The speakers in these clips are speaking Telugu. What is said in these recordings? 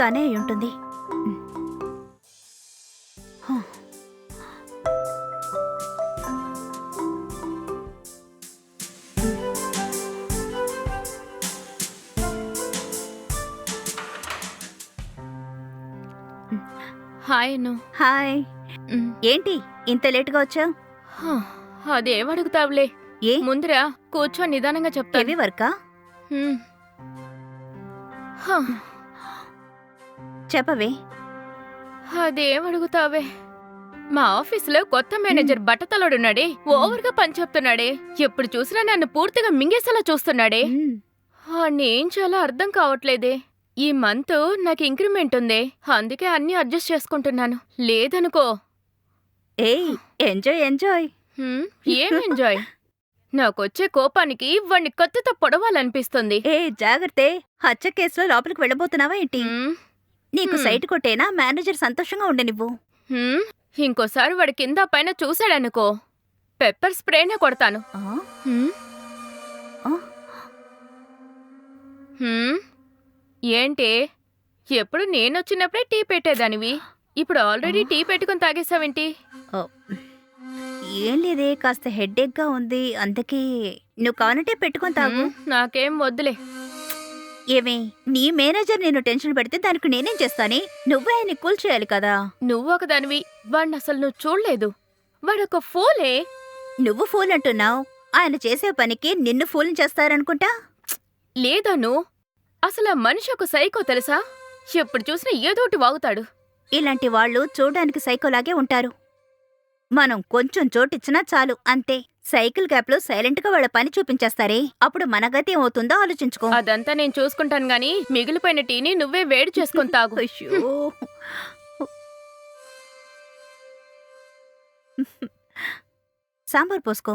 తనే అయి ఉంటుంది. హాయ్ అను. హాయ్. ఏంటి ఇంత లేటుగా వచ్చావు? అదేమడుగుతావులే, ఏ ముందురా కూర్చొని నిదానంగా చెప్తాను. హెవీ వర్కా? చెప్పవే. అదేమడుగుతావే, మా ఆఫీసులో కొత్త మేనేజర్ బట్టతలోడున్నాడే, ఓవర్గా పని చెప్తున్నాడే, ఎప్పుడు చూసినా నన్ను పూర్తిగా మింగేసేలా చూస్తున్నాడే. ఏం చేయాలో అర్థం కావట్లేదే. ఈ మంత్ నాకు ఇంక్రిమెంట్ ఉంది, అందుకే అన్నీ అడ్జస్ట్ చేసుకుంటున్నాను. లేదనుకో. ఏయ్, ఎంజాయ్ ఎంజాయ్. ఏం ఎంజాయ్? నాకొచ్చే కోపానికి వాణ్ణి కత్తితో పొడవాలనిపిస్తుంది. ఏ జాగ్రత్త, హత్య కేసులో లోపలికి వెళ్ళబోతున్నావా ఏంటి? నీకు సైట్ కొట్టేనా మేనేజర్ సంతోషంగా ఉండనివ్వు. ఇంకోసారి వాడి కింద పైన చూశాడనుకో, పెప్పర్ స్ప్రేనే కొడతాను. ఏంటి, ఎప్పుడు నేనొచ్చినప్పుడే టీ పెట్టేదానివి, ఇప్పుడు ఆల్రెడీ టీ పెట్టుకుని తాగేసావేంటి? ఏం లేదే, కాస్త హెడ్ఏక్ గా ఉంది, అందుకే. నువ్వు కావాలంటే పెట్టుకొని తాగు. నాకేం వద్దులే. ఏమే, నీ మేనేజర్ నేను టెన్షన్ పెడితే దానికి నేనేం చేస్తానే? నువ్వే ఆయన కూల్ చేయాలి కదా. నువ్వు ఒకదానివి, వాడిని అసలు నువ్వు చూడలేదు. వాడొక ఫూలే. నువ్వు ఫూల్ అంటున్నావు, ఆయన చేసే పనికి నిన్ను ఫూల్ చేస్తారనుకుంటా. లేదను, అసలు ఆ మనిషి ఒక సైకో తెలుసా? ఎప్పుడు చూసినా ఏదోటి వాగుతాడు. ఇలాంటి వాళ్ళు చూడడానికి సైకోలాగే ఉంటారు. మనం కొంచెం చోటిచ్చినా చాలు, అంతే. సైకిల్ గ్యాప్ లో సైలెంట్ గా వాళ్ళ పని చూపించేస్తారే, అప్పుడు మన గతి ఏమవుతుందో ఆలోచించుకో. అదంతా నేను చూసుకుంటాను గాని, మిగిలిపోయిన టీని నువ్వే వేడి చేసుకొని తాగు. సాంబార్ పోసుకో.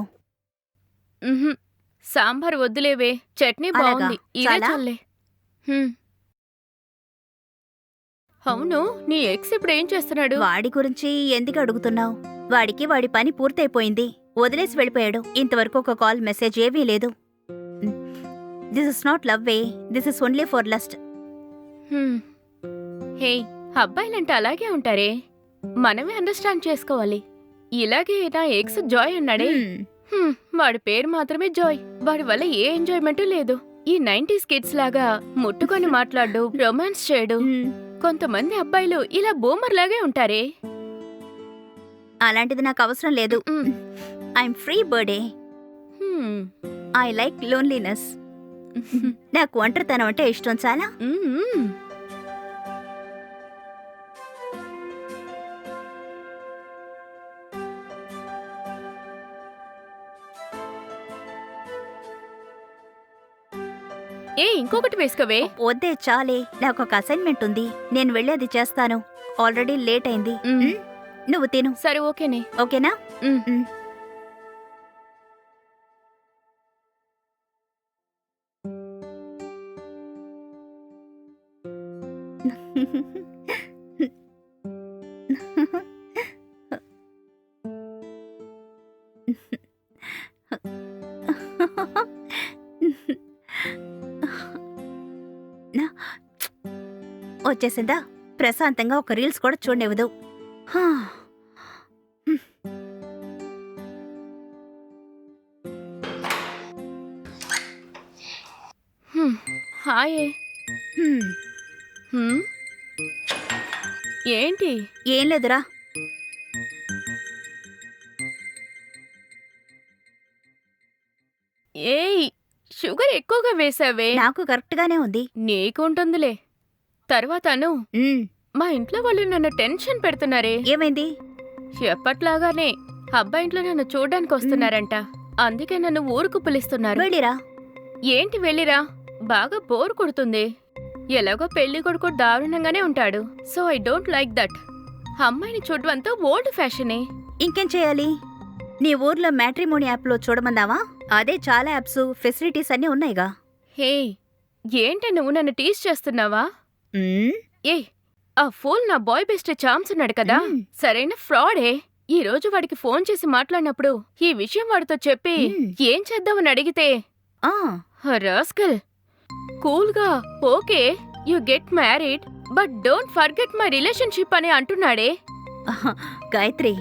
సాంబార్ వద్దులేవే, చట్నీ బాగుంది, ఇదే చల్లే. అవును, నీ ఎక్స్ ఇప్పుడు ఏం చేస్తున్నాడు? వాడి గురించి ఎందుకు అడుగుతున్నావు? వాడికి వాడి పని పూర్తయిపోయింది, వదిలేసి వెళ్ళిపోయాడు. ఇంతవరకు ఒక కాల్ మెసేజ్ ఏవీ లేదు. This is not love way, this is only for lust. Hey, అబ్బాయిలంటే అలాగే ఉంటారే, మనమే అండర్స్టాండ్ చేసుకోవాలి. ఇలాగే నా ఎక్స్ జాయ్ ఉన్నాడే, వాడి పేరు మాత్రమే జాయ్, వాడి వల్ల ఏ ఎంజాయ్మెంట్ లేదు. ఈ 90s కిడ్స్ లాగా ముట్టుకొని మాట్లాడు, రొమాన్స్ చేయడు. కొంతమంది అబ్బాయిలు ఇలా బూమర్ లాగే ఉంటారే. అలాంటిది నాకు అవసరం లేదు. I'm free birthday. I like loneliness. నాకు ఒంటరితనం అంటే ఇష్టం చాలా. ఏ, ఇంకొకటి వేసుకోవే. వద్దే, చాలే. నాకు ఒక అసైన్మెంట్ ఉంది, నేను వెళ్ళి అది చేస్తాను. ఆల్రెడీ లేట్ అయింది. నువ్వు తిను. సరే, ఓకేనే. ఓకేనా? వచ్చేసిందా? ప్రశాంతంగా ఒక రీల్స్ కూడా చూడనివ్వదు. హాయ్. హ్మ్? ఏంటి? ఏం లేదురా. ఏయ్, షుగర్ ఎక్కువగా వేసావే. నాకు కరెక్ట్గానే ఉంది. నీకుంటుందిలే. తర్వాత అను, ఉమ్, మా ఇంట్లో వాళ్ళు నన్ను టెన్షన్ పెడుతున్నారే. ఏమైంది? ఎప్పట్లాగానే అబ్బాయి ఇంట్లో నన్ను చూడ్డానికి వస్తున్నారంట. అందుకే నన్ను ఊరుకు పిలుస్తున్నారు. వెళ్ళిరా. ఏంటి వెళ్ళిరా? బాగా బోర్ కొడుతుంది. ఎలాగో పెళ్లి కొడుకు దారుణంగానే ఉంటాడు. So I don't like that. అమ్మాయిని చూడవంతా ఓల్డ్ ఫ్యాషనే. ఇంకేం చేయాలి? నీ ఊర్లో మ్యాట్రిమోని యాప్లో చూడమందావా? అదే చాలా యాప్స్ ఫెసిలిటీస్ అన్నీ ఉన్నాయిగా. హే, ఏంటి నువ్వు నన్ను టీస్ చేస్తున్నావా? ఉమ్, ఏ, ఆ ఫూల్ నా బాయ్ బెస్ట్ ఛాన్స్ ఉన్నాడు కదా, మ్మ్. సరైన ఫ్రాడే. ఈ రోజు వాడికి ఫోన్ చేసి మాట్లాడినప్పుడు ఈ విషయం వాడితో చెప్పి మ్మ్. ఏం చేద్దామని అడిగితే, ఆ, రాస్కల్ కూల్గా okay you get married but don't forget my relationship అని అంటున్నాడే. గాయత్రి,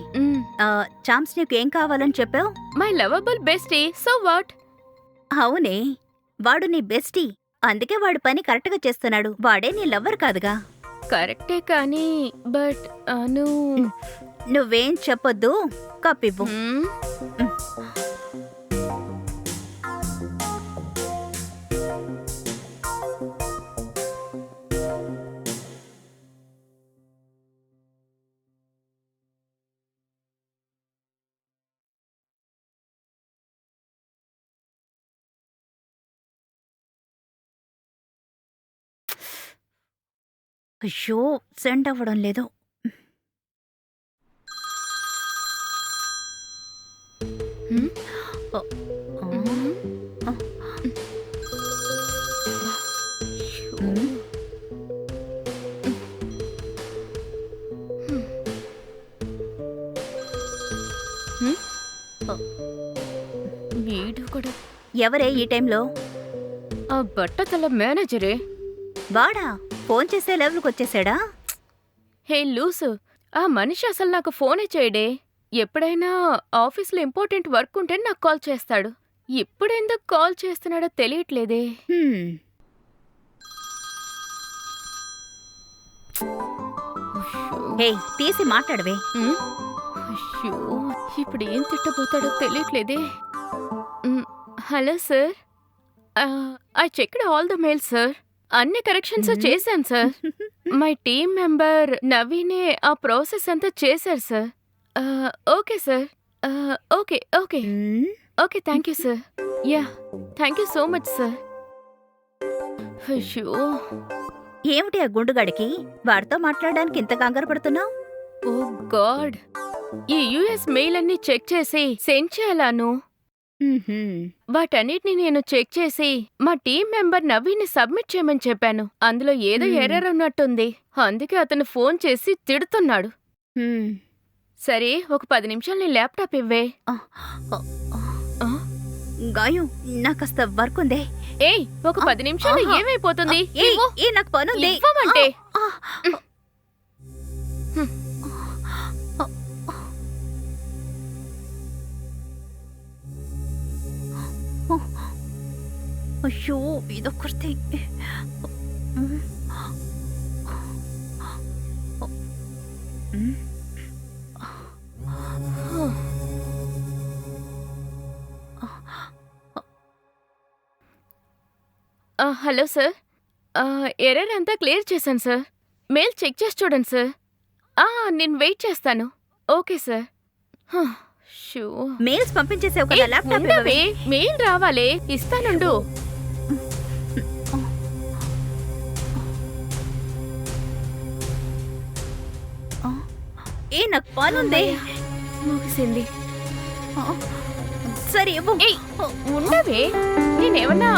చామ్స్ నీకు ఏం కావాలని చెప్పావు? My lovable bestie, so what? అవునే, వాడు నీ బెస్టీ. అందుకే వాడు పని కరెక్ట్గా చేస్తున్నాడు. వాడే నీ లవ్వర్ కాదుగా. కరెక్టే కానీ బట్ అను నువ్వేం చెప్పొద్దు, కప్పివ్వు. హ్మ్? అయ్యో, సెండ్ అవ్వడం లేదు. హ్మ్? ఆ, హ్మ్? ఆ. ఉమ్, హ్మ్? ఆ. వీడు కూడా ఎవరే ఈ టైంలో? ఆ బట్టతల మేనేజరే. వాడా ఫోన్ చేసే లెవెల్కి వచ్చేసాడా? హే లూసు, ఆ మనిషి అసలు నాకు ఫోనే చేయడే. ఎప్పుడైనా ఆఫీస్లో ఇంపార్టెంట్ వర్క్ ఉంటే నాకు కాల్ చేస్తాడు. ఇప్పుడెందుకు కాల్ చేస్తున్నాడో తెలియట్లేదే. హ్మ్, హే, తీసి మాట్లాడవే. ఉమ్, అయ్యో, ఇప్పుడు ఏం తిట్టబోతాడో తెలియట్లేదే. Hello sir, I checked all the mail sir. అన్ని కరెక్షన్స్ చేశాను సార్. మై టీమ్ మెంబర్ నవీనే ఆ ప్రాసెస్ అంతా చేశారు sir. Okay sir. Okay okay hmm, okay, thank you sir. Yeah, thank you so much sir. అయ్యో, ఏమిటి ఆ గుండుగాడికి? వాడితో మాట్లాడడానికి ఇంత కంగారు పడుతున్నావు? ఓ గాడ్, ఈ యుఎస్ మెయిల్ అన్ని చెక్ చేసి సెండ్ చేయాలాను. వాటన్నిటిని నేను చెక్ చేసి మా టీం మెంబర్ నవీని సబ్మిట్ చేయమని చెప్పాను. అందులో ఏదో ఎర్రర్ ఉన్నట్టుంది. అందుకే అతను ఫోన్ చేసి తిడుతున్నాడు. సరే, ఒక 10 నిమిషాలు నీ ల్యాప్టాప్ ఇవ్వే. గాయం, నాకు కాస్త వర్క్ ఉంది. ఏయ్, ఒక 10 నిమిషాలు ఏమైపోతుంది? ఇవ్వు. నాకు పనుంది. ఇవ్వమంటే. అయ్యో, ఇదొక్కటి. హలో సార్, ఎర్రర్ అంతా క్లియర్ చేశాను సార్. మెయిల్ చెక్ చేసి చూడండి సార్. నేను వెయిట్ చేస్తాను. Okay sir. షూ, మెయిల్స్ పంపించేసావు కదా, ల్యాప్టాప్ ఉండవే, మెయిల్ రావాలే, ఇస్తానుండు. నాకు పనుంది. ముగిసింది. సరే ఇవ్వు. ఏయ్, ఉండవే, నేనేమన్నా.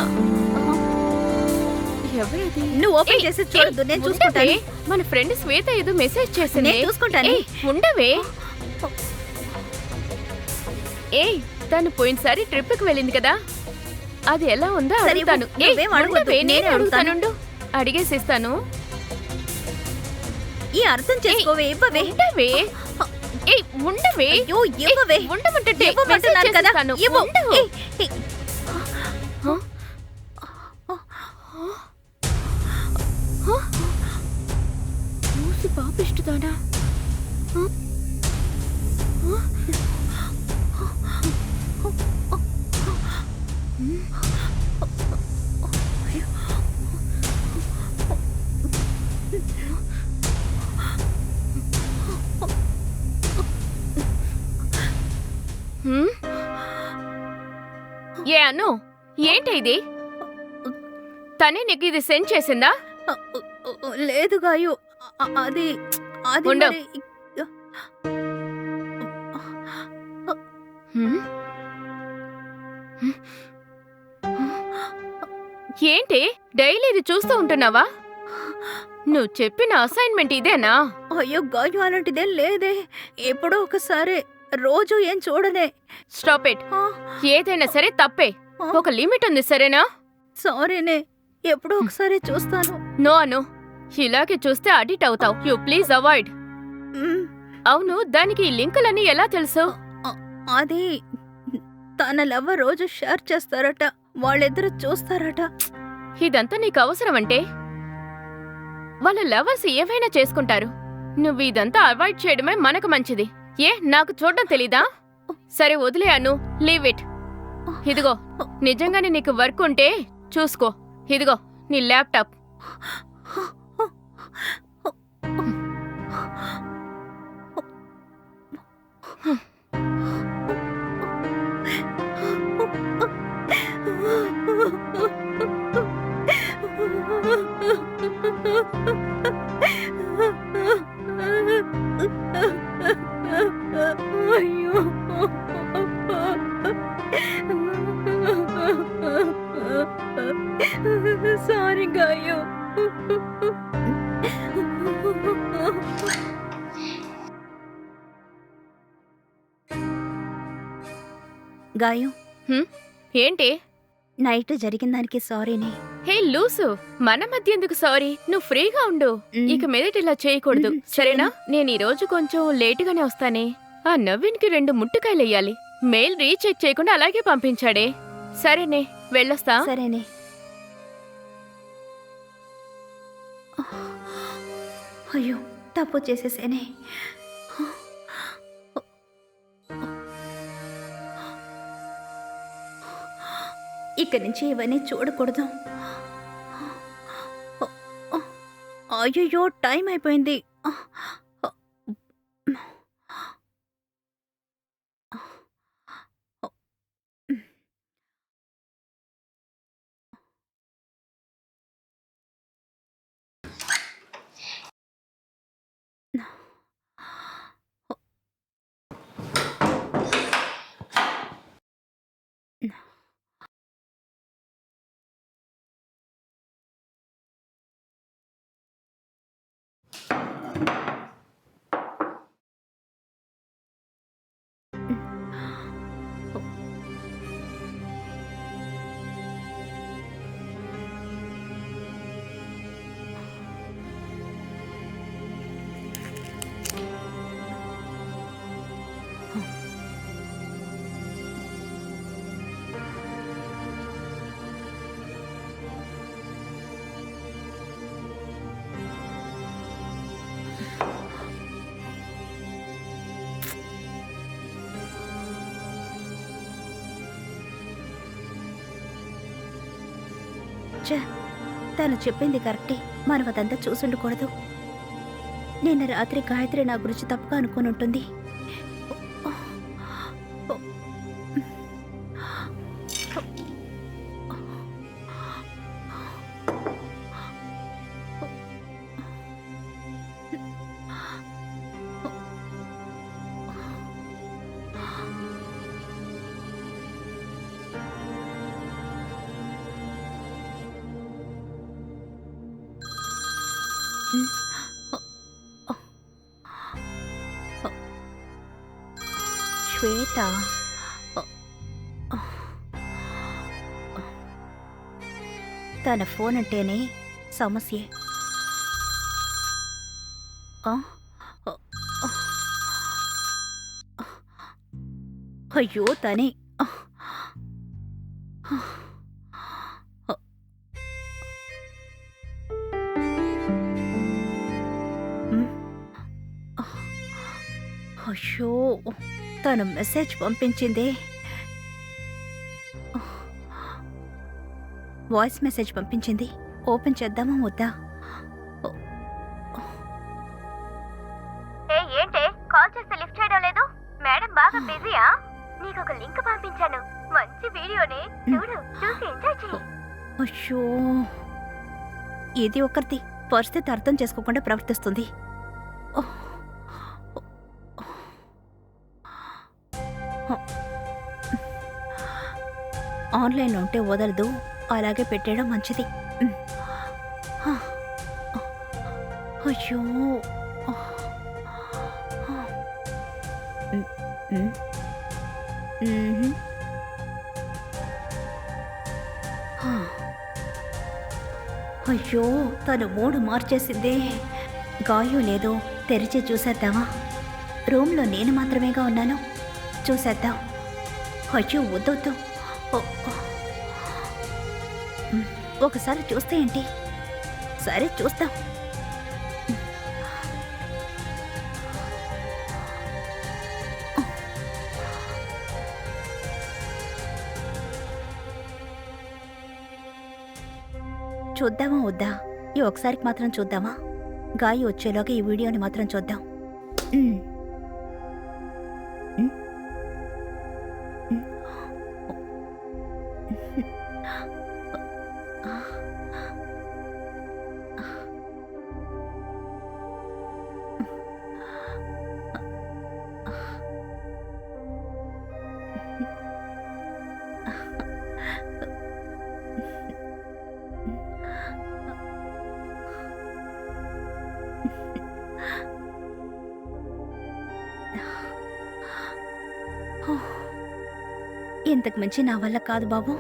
ఎవరది? నువ్వు ఓపెన్ చేసి చూడద్దు, నేను చూసుకుంటాను. మన ఫ్రెండ్ శ్వేత ఏదో మెసేజ్ చేసింది. నేను చూసుకుంటాను. ఏయ్, ఉండవే. ఏయ్, తను పోయినసారి ట్రిప్కి వెళ్ళింది కదా, అది ఎలా ఉందో సరే, అడుగుతాను. ఏయ్, నువ్వేం అడగొద్దు, ఉండవే, నేనే నేనే అడుగుతాను. అడుగుతానుండు. అడిగేసిస్తాను. ఈ అర్థం చేసుకోవే, ఇవ్వవే. ఉండవే. ఏయ్, ఉండవే. అయ్యో, ఇవ్వవే. ఉండమంటే ఇవ్వమంటున్నాను కదా, ఇవ్వు. ఏయ్, ఏయ్. ఈ పాపిష్టిదానా ఏ అను ఏంటి ఇది? తనే నీకు ఇది సెండ్ చేసిందా? లేదు గాయు, అది అది ఉండు. మరి- ఏంటి డైలీ ఇది చూస్తూ ఉంటున్నావా? నువ్వు చెప్పిన అసైన్మెంట్ ఇదేనా? అయ్యో గాయు, అలాంటిదేం లేదే. ఎప్పుడో ఒకసారి, రోజు ఏం చూడనే. Stop it. ఆ, ఏదైనా సరే తప్పే. ఒక లిమిట్ ఉంది, సరేనా? సారీనే, ఎప్పుడో ఒకసారి చూస్తాను. నో అను, ఇలాగే చూస్తే అడిక్ట్ అవుతావు. You please avoid. మ్, అవును, దానికి ఈ లింకులన్నీ ఎలా తెలుసు? అది తన లవ్వ రోజు షేర్ చేస్తారట, వాళ్ళిద్దరూ చూస్తారట. ఇదంతా నీకు అవసరం అంటే? వాళ్ళ లవర్స్ ఏవైనా చేసుకుంటారు. నువ్వు ఇదంతా అవాయిడ్ చేయడమే మనకు మంచిది. ఏ నాకు చూడడం తెలీదా? సరే వదిలే అను, లీవ్ ఇట్. ఇదిగో, నిజంగానే నీకు వర్క్ ఉంటే చూసుకో. ఇదిగో నీ ల్యాప్టాప్. అయ్యో, సారీ గాయు. గాయు, ఏంటి? నైట్ జరిగిన దానికి సారీనే. హే లూసు, మన మధ్య ఎందుకు సారీ? నువ్వు ఫ్రీగా ఉండు. ఇక మీదట ఇలా చేయకూడదు, సరేనా? నేను ఈ రోజు కొంచెం లేటుగానే వస్తానే. ఆ నవీన్కి 2 ముట్టుకాయలెయ్యాలి. మెయిల్ రీచెక్ చేయకుండా అలాగే పంపించాడే. సరేనే, వెళ్ళొస్తా. సరేనే. అయ్యో, తప్పు చేసేసేనే. ఇక్కడి నుంచి ఇవన్నీ చూడకూడదు. అయ్యో, టైం అయిపోయింది. తను చెప్పింది కరెక్టే. మనం అదంతా చూసుండకూడదు. నిన్న రాత్రి గాయత్రి నా గురించి తప్పుగా అనుకుని ఉంటుంది. శ్వేత, తన ఫోన్ అంటేనే సమస్యే. అయ్యో, తనే. అయ్యో, తను మెసేజ్ పంపించింది. వాయిస్ మెసేజ్ పంపించింది. ఓపెన్ చేద్దామా వద్దా? ఏంటే కాల్ చేస్తే లిఫ్ట్ చేయడం లేదు? మేడం బాగా బిజీయా? నీకు ఒక లింక్ పంపించాను, మంచి వీడియోని చూడు, చూసి ఎంజాయ్ చెయ్యి. అయ్యో, ఇది ఒకరిది పరిస్థితి అర్థం చేసుకోకుండా ప్రవర్తిస్తుంది. ఆన్లైన్లో ఉంటే వదలదు, అలాగే పెట్టేయడం మంచిది. అయ్యో, అయ్యో, తను మూడు మార్చేసిందే. గాయం లేదో తెరిచి చూసేద్దామా? రూమ్లో నేను మాత్రమేగా ఉన్నాను, చూసేద్దాం. అయ్యో వద్దొద్దు, ఒకసారి చూస్తే ఏంటి? సరే చూస్తాం. చూద్దామా వద్దా? ఈ ఒకసారికి మాత్రం చూద్దామా? గాయి వచ్చేలోగా ఈ వీడియోని మాత్రం చూద్దాం. ఇంతకు మించి నా వల్ల కాదు బాబు.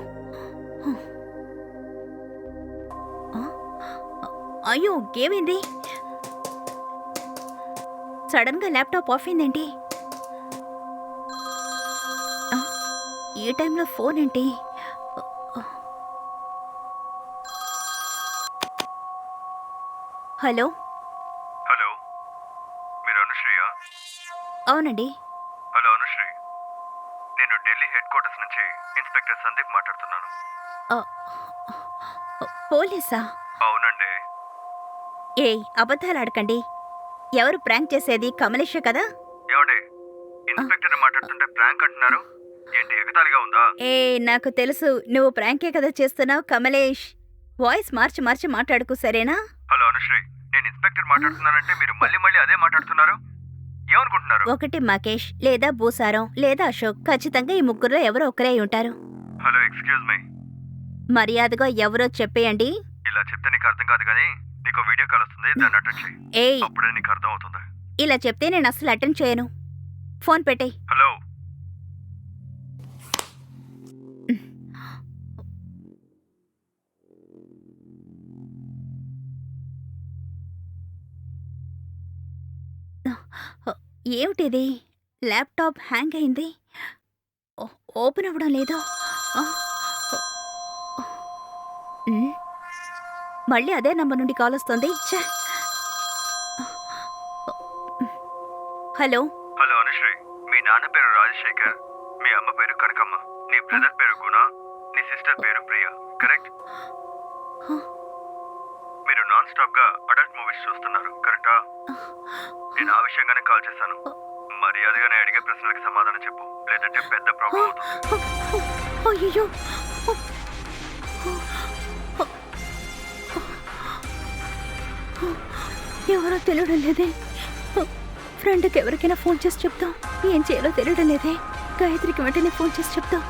అయ్యో, ఏమైంది? సడన్ గా ల్యాప్టాప్ ఆఫ్ అయిందేంటి? ఈ టైంలో ఫోన్ ఏంటి? హలో హలో, మీరు అనుశ్రీయా? అవునండి. హలో అనుశ్రీ, నేను ఢిల్లీ హెడ్ క్వార్టర్స్ నుంచి ఇన్స్పెక్టర్ సందీప్ మాట్లాడుతున్నాను. పోలీసా? అవునండి. అబద్ధాలు ఆడకండి. ఎవరు ప్రాంక్ చేసేది? కమలేషే కదా? ఏమండి, ఇన్స్పెక్టర్ మాట్లాడుతుంటే ప్రాంక్ అంటున్నారు ఏంటి? ఎగతాళిగా ఉందా? నాకు తెలుసు, నువ్వు ప్రాంకే కదా చేస్తున్నావు కమలేష్. వాయిస్ మార్చి మార్చి మాట్లాడుకు, సరేనా? హలో అనుశ్రీ, నేను ఇన్స్పెక్టర్ మాట్లాడుతున్నానంటే మీరు మళ్ళీ మళ్ళీ అదే మాట్లాడుతున్నారు. ఏమనుకుంటున్నారు? ఒకటి మకేష్, లేదా భూసారం, లేదా అశోక్. ఖచ్చితంగా ఈ ముగ్గురులో ఎవరో ఒకరే అయి ఉంటారు. Hello, excuse me. మర్యాదగా ఎవరో చెప్పేయండి. ఇలా చెప్తే నీకు అర్థం కాదు కానీ నీకు వీడియో కాల్ వస్తుంది, దాన్ని అటెండ్ చేయి. అప్పుడే నీకు అర్థం అవుతుంది. ఇలా చెప్తే నేను అసలు అటెండ్ చేయను. ఫోన్ పెట్టేయ్. హలో. ఏమిటిది? ల్యాప్టాప్ హ్యాంగ్ అయింది, ఓపెన్ అవ్వడం లేదు. మళ్ళీ అదే నంబర్ నుండి కాల్ వస్తుంది. హలో. హలో అనుశ్రీ, మీ నాన్న పేరు రాజశేఖర్, మీ అమ్మ పేరు కనకమ్మ, నీ బ్రదర్ పేరు గుణ, నీ సిస్టర్ పేరు ప్రియా, కరెక్ట్? మీరు నాన్ స్టాప్ గా అడల్ట్ మూవీస్ చూస్తున్నారు, కరెక్టా? నేను ఆ విషయంగానే కాల్ చేశాను. మర్యాదగానే అడిగే ప్రశ్నలకు సమాధానం చెప్పు, లేదంటే పెద్ద ప్రాబ్లం అవుతుంది. అయ్యో, ఎవరో తెలియడం లేదే. ఫ్రెండ్కి ఎవరికైనా ఫోన్ చేసి చెప్తాం. ఏం చేయాలో తెలియడం లేదే. గాయత్రికి వెంటనే ఫోన్ చేసి చెప్తాం.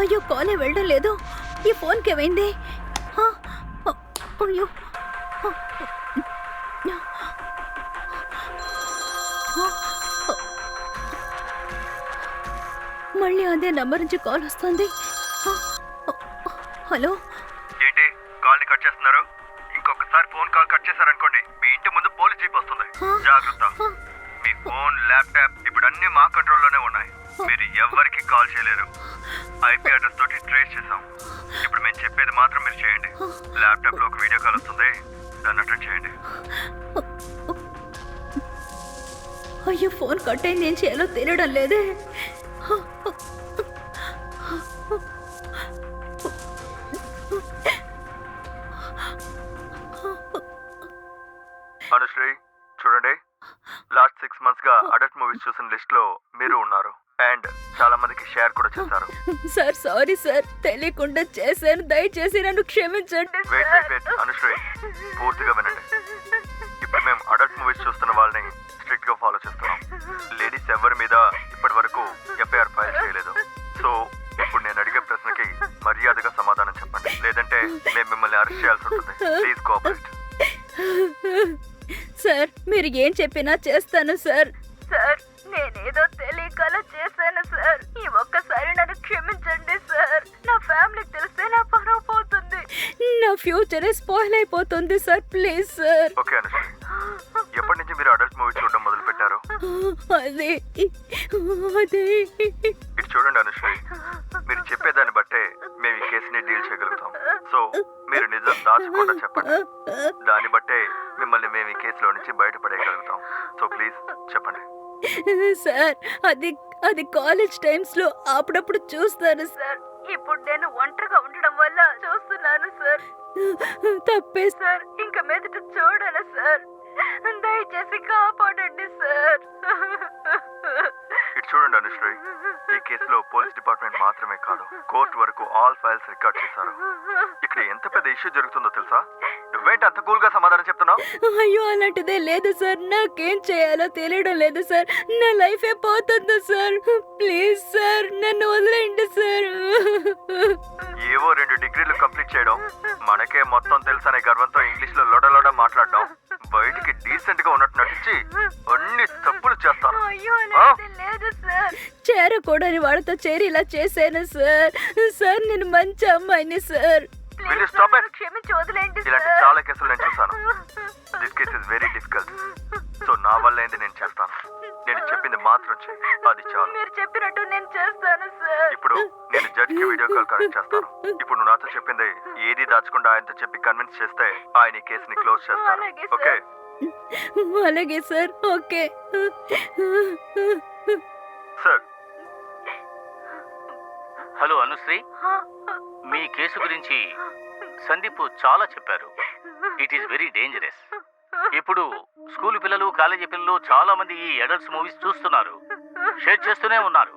అయ్యో, కాలే వెళ్ళడం లేదు. ఈ ఫోన్కి ఏమైంది? అయ్యో, మళ్ళీ అదే నంబర్ నుంచి కాల్ వస్తుంది. హలో. ఏంటి కాల్ ని కట్ చేస్తున్నారు? ఇంకొకసారి ఫోన్ కాల్ కట్ చేశారనుకోండి, మీ ఇంటి ముందు పోలీస్ జీప్ వస్తుంది, జాగ్రత్త. మీ ఫోన్, ల్యాప్టాప్ ఇప్పుడు అన్ని మా కంట్రోల్లోనే ఉన్నాయి. మీరు ఎవరికి కాల్ చేయలేరు. ఐపీ అడ్రస్ తోటి ట్రేస్ చేసాం. ఇప్పుడు మేము చెప్పేది మాత్రం మీరు చేయండి. ల్యాప్టాప్ లో ఒక వీడియో కాల్ వస్తుంది, దాన్ని అటెండ్ చేయండి. అయ్యో ఫోన్ కట్ అయింది, ఏం చేయాలో తెలియడం లేదే. అనుశ్రీ చూడండి, లాస్ట్ 6 months గా అడల్ట్ మూవీస్ చూసిన లిస్ట్ లో మీరు ఉన్నారు అండ్ చాలా మందికి షేర్ కూడా చేశారు. సార్ సారీ సార్, తెలియకుండా చేశాను, దయచేసి నన్ను క్షమించండి. వెయిట్ అనుశ్రీ, పూర్తిగా వినండి. ఇప్పుడు మేము అడల్ట్ మూవీస్ చూస్తున్న వాళ్ళని స్ట్రిక్ట్ గా ఫాలో చేస్తున్నాం. లేడీస్ ఎవరి మీద ఇప్పటి వరకు ఎఫ్ఐఆర్ ఫైల్ చేయలేదు. సో ఇప్పుడు నేను అడిగే ప్రశ్నకి మర్యాదగా సమాధానం చెప్పండి, లేదంటే మేము మిమ్మల్ని అరెస్ట్ చేయాల్సి ఉంటుంది. Please cooperate. సార్ మీరు ఏం చెప్పినా చేస్తాను సార్. సార్ నేనేదో తెలియకలా చేశాను సార్, ఈ ఒక్కసారి నన్ను క్షమించండి సార్. నా ఫ్యామిలీకి తెలిస్తే నా పరువు పోతుంది, నా ఫ్యూచర్ స్పాయిల్ అయిపోతుంది sir. Please sir. Okay Anusri, ఎప్పటి నుంచి మీరు అడల్ట్ మూవీ చూడడం మొదలు పెట్టారు? అదే ఇటు చూడండి అనుశ్రీ, మీరు చెప్పేదాన్ని బట్టే మేము ఈ కేసుని డీల్ చేయగలుగుతాం. సో మీరు నిజం దాచకుండా చెప్పండి, దాన్ని బట్టే మిమ్మల్ని మేము ఈ కేసులో నుంచి బయటపడేయగలుగుతాం. సో ప్లీజ్ చెప్పండి. సార్ అది కాలేజ్ టైమ్స్ లో అప్పుడప్పుడు చూస్తాను సార్. ఇప్పుడు నేను ఒంటరిగా ఉండడం వల్ల చూస్తున్నాను సార్. తప్పే సార్, ఇంకా మీదట చూడను సార్. దయచేసి కాపాడండి సార్. ఇటు చూడండి అనుశ్రీ, ఈ కేసులో పోలీస్ డిపార్ట్మెంట్ మాత్రమే కాదు, కోర్టు వరకు ఆల్ ఫైల్స్ రికార్డ్ చేశారు. ఇక్కడ ఎంత పెద్ద ఇష్యూ జరుగుతుందో తెలుసా? నువ్వేంటి అంత కూల్ గా సమాధానం చెప్తున్నావు? అయ్యో అలాంటిదే లేదు సార్, నాకేం చేయాలో తెలియడం లేదు సార్. నా లైఫే పోతుంది సార్. ప్లీజ్ సార్ నన్ను వదిలేయండి సార్. ఏవో 2 డిగ్రీలు కంప్లీట్ చేయడం, మనకే మొత్తం తెలుసనే గర్వంతో ఇంగ్లీష్ లో లోడలోడ మాట్లాడడం, బయటికి డీసెంట్ గా ఉన్నట్టు నటించి అన్ని తప్పులు చేస్తాను. లేదు సార్, చేరకూడని వాళ్ళతో చేరి ఇలా చేశాను సార్. సార్ నేను మంచి అమ్మాయిని sir. Will you stop it? క్షమించి వదిలేండి ఇలాంటి చాలా కేసులు నేను చూసాను. This case is very difficult. So నా వల్ల ఏంది నేను చేస్తాను. నేను చెప్పింది మాత్రం చేయి, అది చాలు. మీరు చెప్పినట్టు నేను చేస్తాను సార్. ఇప్పుడు నేను జడ్జికి వీడియో కాల్ కనెక్ట్ చేస్తాను. ఇప్పుడు నువ్వు నాతో చెప్పింది ఏది దాచకుండా ఆయనతో చెప్పి కన్విన్స్ చేస్తే ఆయన ఈ కేసుని క్లోజ్ చేస్తాను. అలాగే సార్. ఓకే? అలాగే sir. Okay sir. Hello Anushri, మీ కేసు గురించి సందీప్ చాలా చెప్పారు. It is very dangerous. ఇప్పుడు స్కూల్ పిల్లలు, కాలేజీ పిల్లలు చాలా మంది ఈ అడల్ట్స్ మూవీస్ చూస్తున్నారు, షేర్ చేస్తూనే ఉన్నారు.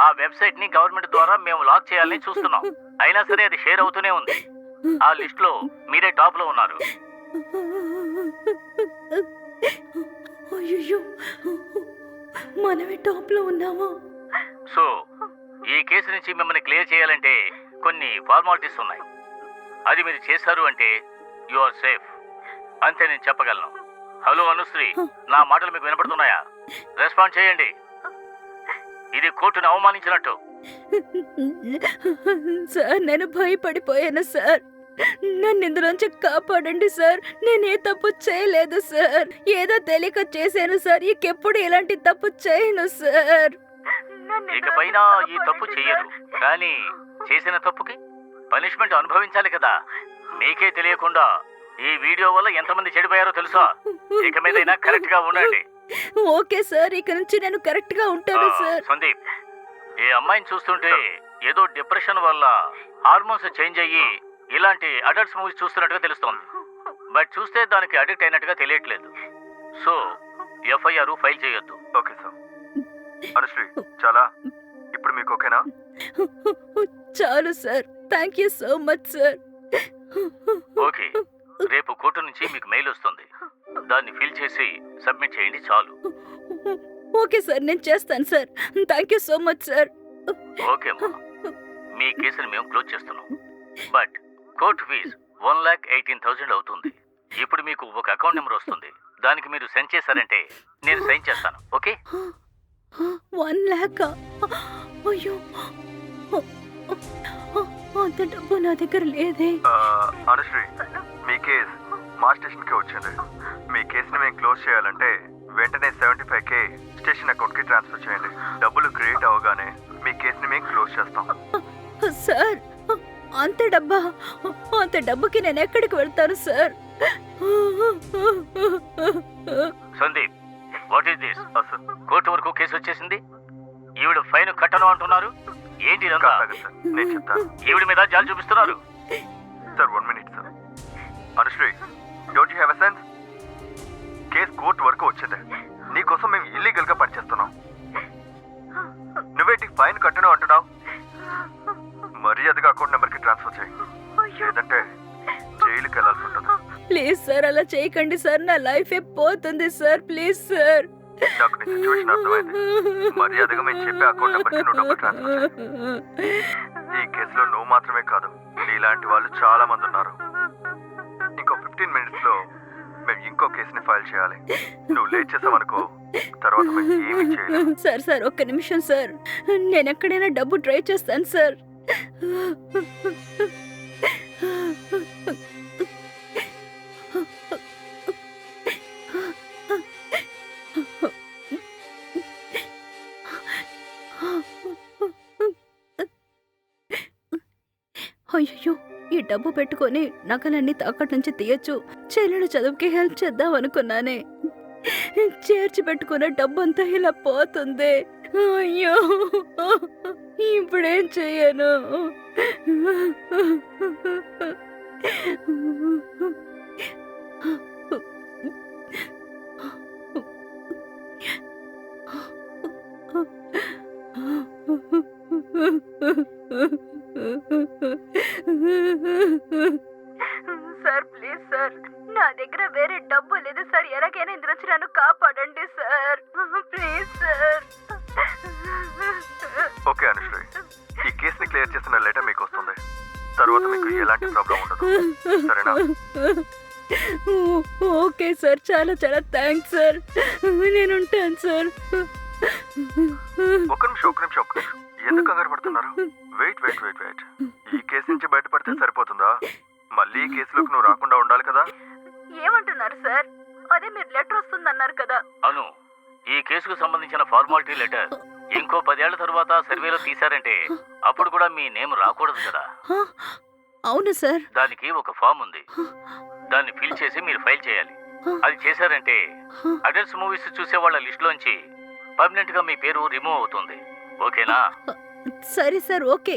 ఆ వెబ్సైట్ ని గవర్నమెంట్ ద్వారా మేము లాక్ చేయాలని చూస్తున్నాం. అయినా సరే అది షేర్ అవుతూనే ఉంది. ఆ లిస్ట్ లో మీరే టాప్ లో ఉన్నారు. అయ్యో మనమే టాప్ లో ఉన్నామా? సో ఈ కేసు నుంచి మిమ్మల్ని క్లియర్ చేయాలంటే కొన్ని ఫార్మాలిటీస్ ఉన్నాయి. అది మీరు చేశారు అంటే యు ఆర్ సేఫ్, అంతే నేను చెప్పగలను. హలో అనుశ్రీ, నా మాటలు మీకు వినపడుతున్నాయా? రెస్పాండ్ చేయండి. ఇది కోర్టును అవమానించినట్టు. సార్ నేను భయపడిపోయాను సార్. నన్ను ఇందులోంచి కాపాడండి సార్. నేనే తప్పు చేయలేదు సార్, ఏదో తెలియక చేశాను సార్. ఇంకెప్పుడు ఇలాంటి తప్పు చేయను సార్. ఇకపైన ఈ తప్పు చెయ్యరు, కానీ చేసిన తప్పుకి పనిష్మెంట్ అనుభవించాలి కదా. మీకే తెలియకుండా ఈ వీడియో వల్ల ఎంతమంది చెడిపోయారో తెలుసా? ఇక మీదైనా కరెక్ట్ గా ఉండండి. ఓకే సార్, ఇక నుంచి నేను కరెక్ట్ గా ఉంటాను సార్. సందీప్, ఈ అమ్మాయిని చూస్తుంటే ఏదో డిప్రెషన్ వల్ల హార్మోన్స్ చేంజ్ అయ్యి ఇలాంటి అడల్ట్స్ మూవీస్ చూస్తున్నట్టుగా తెలుస్తోంది. బట్ చూస్తే దానికి అడిక్ట్ అయినట్టుగా తెలియట్లేదు. సో ఎఫ్ఐఆర్ ఫైల్ చేయొద్దు. Okay sir. అనుశ్రీ చాలా, ఇప్పుడు మీకు ఓకేనా? చాలు sir, thank you so much sir. Okay, రేపు కోర్టు నుంచి మీకు మెయిల్ వస్తుంది. దాన్ని ఫిల్ చేసి సబ్మిట్ చేయండి, చాలు. ఓకే సార్, నేను చేస్తాను sir. Thank you so much sir. Okay అమ్మా, మీ కేసుని మేము క్లోజ్ చేస్తున్నాం. బట్ కోర్టు ఫీజు 1,18,000 అవుతుంది. ఇప్పుడు మీకు ఒక అకౌంట్ నెంబర్ వస్తుంది, దానికి మీరు సెండ్ చేశారంటే నేను సైన్ చేస్తాను. ఓకే? 1 lakh? అయ్యో అంత డబ్బు నా దగ్గర లేదే. అనుశ్రీ, మీ కేసు మా స్టేషన్కే వచ్చింది. మీ కేసుని మేము క్లోజ్ చేయాలంటే వెంటనే 75K స్టేషన్ అకౌంట్కి ట్రాన్స్ఫర్ చేయండి. డబ్బులు క్రియేట్ అవగానే మీ కేసుని మేము క్లోజ్ చేస్తాం. సార్, అంత డబ్బుకి నేను ఎక్కడికి వెళ్తాను sir? Sandeep, what is this? Court వరకు కేసు వచ్చేసింది. ఈవిడ ఫైన్ కట్టను అంటున్నారు. ఏంటి ఇదంతా? నేను చెప్తాను. ఈవిడ మీద జాలి చూపిస్తున్నారు. Sir 1 minute sir. Anusri, don't you have a sense? Case court వరకు వచ్చింది. నీకోసం మేము ఇల్లీగల్ గా పనిచేస్తున్నాం. నువ్వేంటి ఫైన్ కట్టను అంటున్నావు? మర్యాదగా అకౌంట్ నెంబర్ కి ట్రాన్స్ఫర్ చేయి, లేదంటే జైలుకి వెళ్ళాల్సి ఉంటుంది. ప్లీజ్ సార్, అలా చేయకండి సార్. నా లైఫ్ పోతుంది సార్. Please sir. నాకు నీ సిచ్యువేషన్ అర్థమైంది. మర్యాదగా మేము చెప్పే అకౌంట్ నెంబర్ కి నువ్వు డబ్బులు ట్రాన్స్ఫర్ చేయి. ఈ కేసులో నువ్వు మాత్రమే కాదు, నీలాంటి వాళ్ళు చాలా మంది ఉన్నారు. ఇంకో 15 minutes లో మేము ఇంకో కేసుని ఫైల్ చేయాలి. నువ్వు లేట్ చేసావనుకో, తర్వాత మేము ఏమీ చేయలేము. సార్ ఒక్క నిమిషం సార్. నేను ఎక్కడైనా డబ్బు ట్రై చేస్తాను సార్. అయ్యో, ఈ డబ్బు పెట్టుకొని నగలన్నీ తాకట్టు నుంచి తీయచ్చు. చెల్లెలు చదువుకి హెల్ప్ చేద్దాం అనుకున్నానే. చేర్చి పెట్టుకున్న డబ్బంతా ఇలా పోతుంది. అయ్యో, ఇప్పుడేం చెయ్యను? సార్ ప్లీజ్ సార్, నా దగ్గర వేరే డబ్బు లేదు సార్. ఎలాగైనా ఇందులో నుంచి నన్ను కాపాడండి sir. Please sir. Okay Anusri, ఈ కేసుని క్లియర్ చేసిన లెటర్ మీకు వస్తుంది. తర్వాత మీకు ఎలాంటి ప్రాబ్లం ఉండదు, సరేనా? ఓకే సార్, చాలా చాలా థ్యాంక్స్ సార్. నేను ఉంటాను సార్. ఒక్క నిమిషం. ఎందుకు కంగారు పడుతున్నారు? వెయిట్. ఈ కేసు నుంచి బయటపడితే సరిపోతుందా? మళ్ళీ ఈ కేసులోకి నువ్వు రాకుండా ఉండాలి కదా. ఏమంటున్నారు సార్? అదే మీరు లెటర్ వస్తుందన్నారు కదా. అను, ఈ కేసుకు సంబంధించిన ఫార్మాలిటీ లెటర్ ఇంకో 10 ఏళ్ల తర్వాత సర్వేలో తీశారంటే అప్పుడు కూడా మీ నేమ్ రాకూడదు కదా. అవును సార్. దానికి ఒక ఫామ్ ఉంది. దాన్ని ఫిల్ చేసి మీరు ఫైల్ చేయాలి. అది చేశారంటే అడల్ట్స్ మూవీస్ చూసే వాళ్ళ లిస్ట్ లోంచి పర్మనెంట్ గా మీ పేరు రిమూవ్ అవుతుంది. ఓకేనా? సరే సార్, ఓకే.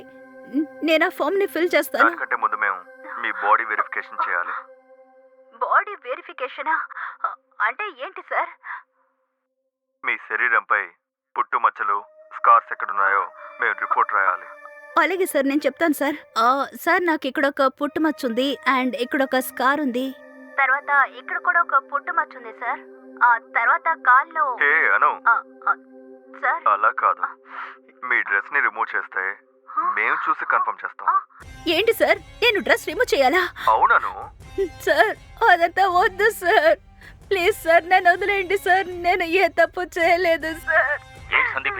నేను ఆ ఫామ్ ని ఫిల్ చేస్తాను. దానికంటే ముందు మేము మీ బాడీ వెరిఫికేషన్ చేయాలి. బాడీ వెరిఫికేషనా? అంటే ఏంటి సార్? మీ శరీరంపై పుట్టుమచ్చలు, స్కార్స్ ఎక్కడున్నాయో మేము రిపోర్ట్ రాయాలి. అలాగే సార్, నేను చెప్తాను సార్. సార్, నాకు ఇక్కడ ఒక పుట్టుమచ్చ ఉంది అండ్ ఇక్కడ ఒక స్కార్ ఉంది. తర్వాత ఇక్కడ కూడా ఒక పుట్టుమచ్చ ఉంది సార్. తర్వాత కాల్లో. హే అను, సార్ అలా కాదు. మీ డ్రెస్ ని రిమూవ్ చేస్తే మేము చూసి కన్ఫర్మ్ చేస్తాం. ఏంటి సార్, నేను డ్రెస్ రిమూవ్ చేయాలా? అవునను. సార్, అదంతా వద్దు సార్. ప్లీజ్ సార్, నన్ను వదిలేండి సార్. నేను ఏ తప్పు చేయలేదు సార్. ఏంటి సందీప్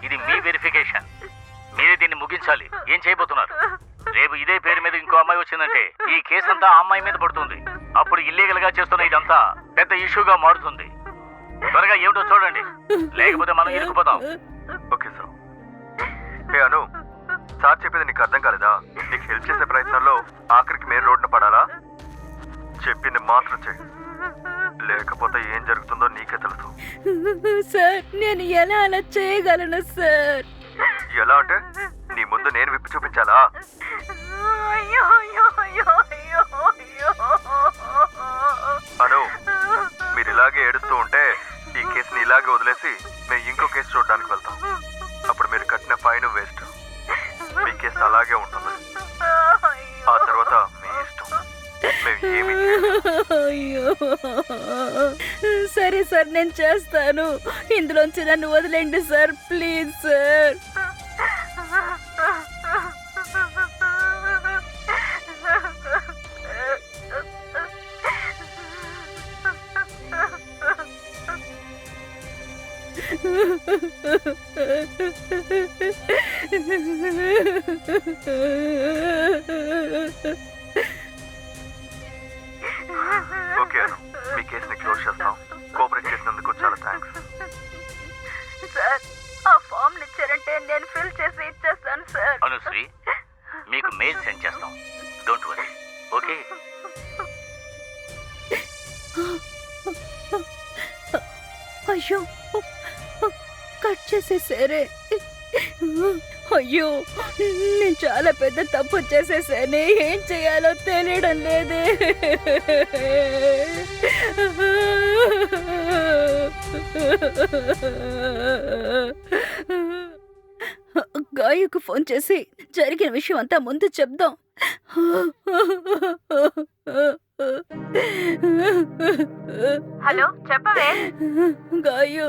ఇది మీ వెరిఫికేషన్. మీరే దీన్ని ముగించాలి. ఏం చేయబోతున్నారు? రేపు ఇదే పేరు మీద ఇంకో అమ్మాయి వచ్చిందంటే ఈ కేసు అంతా ఆ అమ్మాయి మీద పడుతుంది. అప్పుడు ఇల్లీగల్ గా చేస్తున్న ఇదంతా పెద్ద ఇష్యూగా మారుతుంది. త్వరగా ఏమిటో చూడండి, లేకపోతే మనం ఇరుక్కుపోతాం. Okay sir. Hey Anu, sir చెప్పేది నీకు అర్థం కాలేదా? నీకు హెల్ప్ చేసే ప్రయత్నంలో ఆఖరికి మెయిన్ రోడ్డున పడాలా? చెప్పింది మాత్రం చెయ్యి, లేకపోతే ఏం జరుగుతుందో నీకే తెలుసు. సార్, నేను ఎలా అలా చేయగలను సార్? ఎలా అంటే నీ ముందు నేను విప్పి చూపించాలా? అను, మీరు ఇలాగే ఏడుస్తూ ఉంటే ఈ కేసుని ఇలాగే వదిలేసి మేము ఇంకో కేసు చూడడానికి వెళ్తాం. అప్పుడు మీరు కట్టిన ఫైన్ వేస్ట్. మీ కేసు అలాగే ఉంటుంది. ఆ తర్వాత మీ ఇష్టం. మేము ఏమి అయ్యో, సరే సార్, నేను చేస్తాను. ఇందులోంచి నన్ను వదిలేండి సార్, ప్లీజ్ సార్. ఓకే అను, మీ కేసుని క్లోజ్ చేస్తాం. కోఆపరేట్ చేసినందుకు చాలా థ్యాంక్స్. సార్, ఆ ఫామ్ ఇచ్చారంటే నేను ఫిల్ చేసి ఇచ్చేస్తాను సార్. అనుశ్రీ, మీకు మెయిల్ సెండ్ చేస్తాం. Don't worry. ఓకే? అయ్యో కట్ చేసేసారే. అయ్యో నేను చాలా పెద్ద తప్పు చేసేసానే. ఏం చేయాలో తెలియడం లేదే. గాయకు ఫోన్ చేసి జరిగిన విషయం అంతా ముందు చెప్దాం. హలో, చెప్పవే. గాయు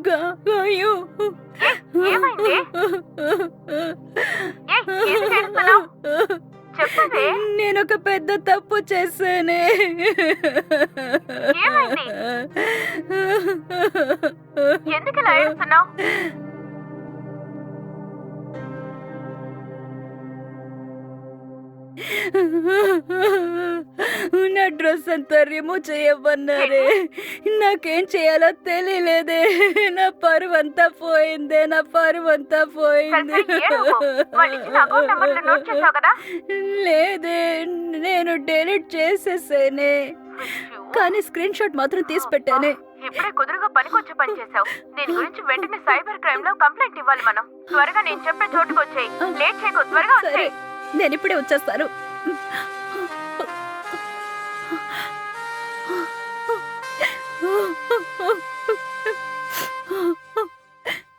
గాయు ఏమైంది? ఎందుకు ఏడుస్తున్నావ్? చెప్పవే. నేను ఒక పెద్ద తప్పు చేశానే. ఏమైంది? ఎందుకు ఇలా ఏడుస్తున్నావ్? నా డ్రెస్ అంతా రిమూవ్ చేయమన్నారే. నాకేం చేయాలో తెలియలేదే. నా పరువు అంతా పోయిందే. నా పరువు అంతా పోయింది. లేదే, నేను డెలీట్ చేసేసానే. కానీ స్క్రీన్ షాట్ మాత్రం తీసి పెట్టానే. ఇప్పుడే కుదురుగా పనికొచ్చి పని చేసావు. దీని గురించి వెంటనే సైబర్ క్రైమ్ లో కంప్లైంట్ ఇవ్వాలి మనం. త్వరగా నేను చెప్పే చోటుకు వచ్చేయి. లేట్ చేయకు, త్వరగా సరే, వచ్చేయి. నేను ఇప్పుడే వచ్చేస్తాను.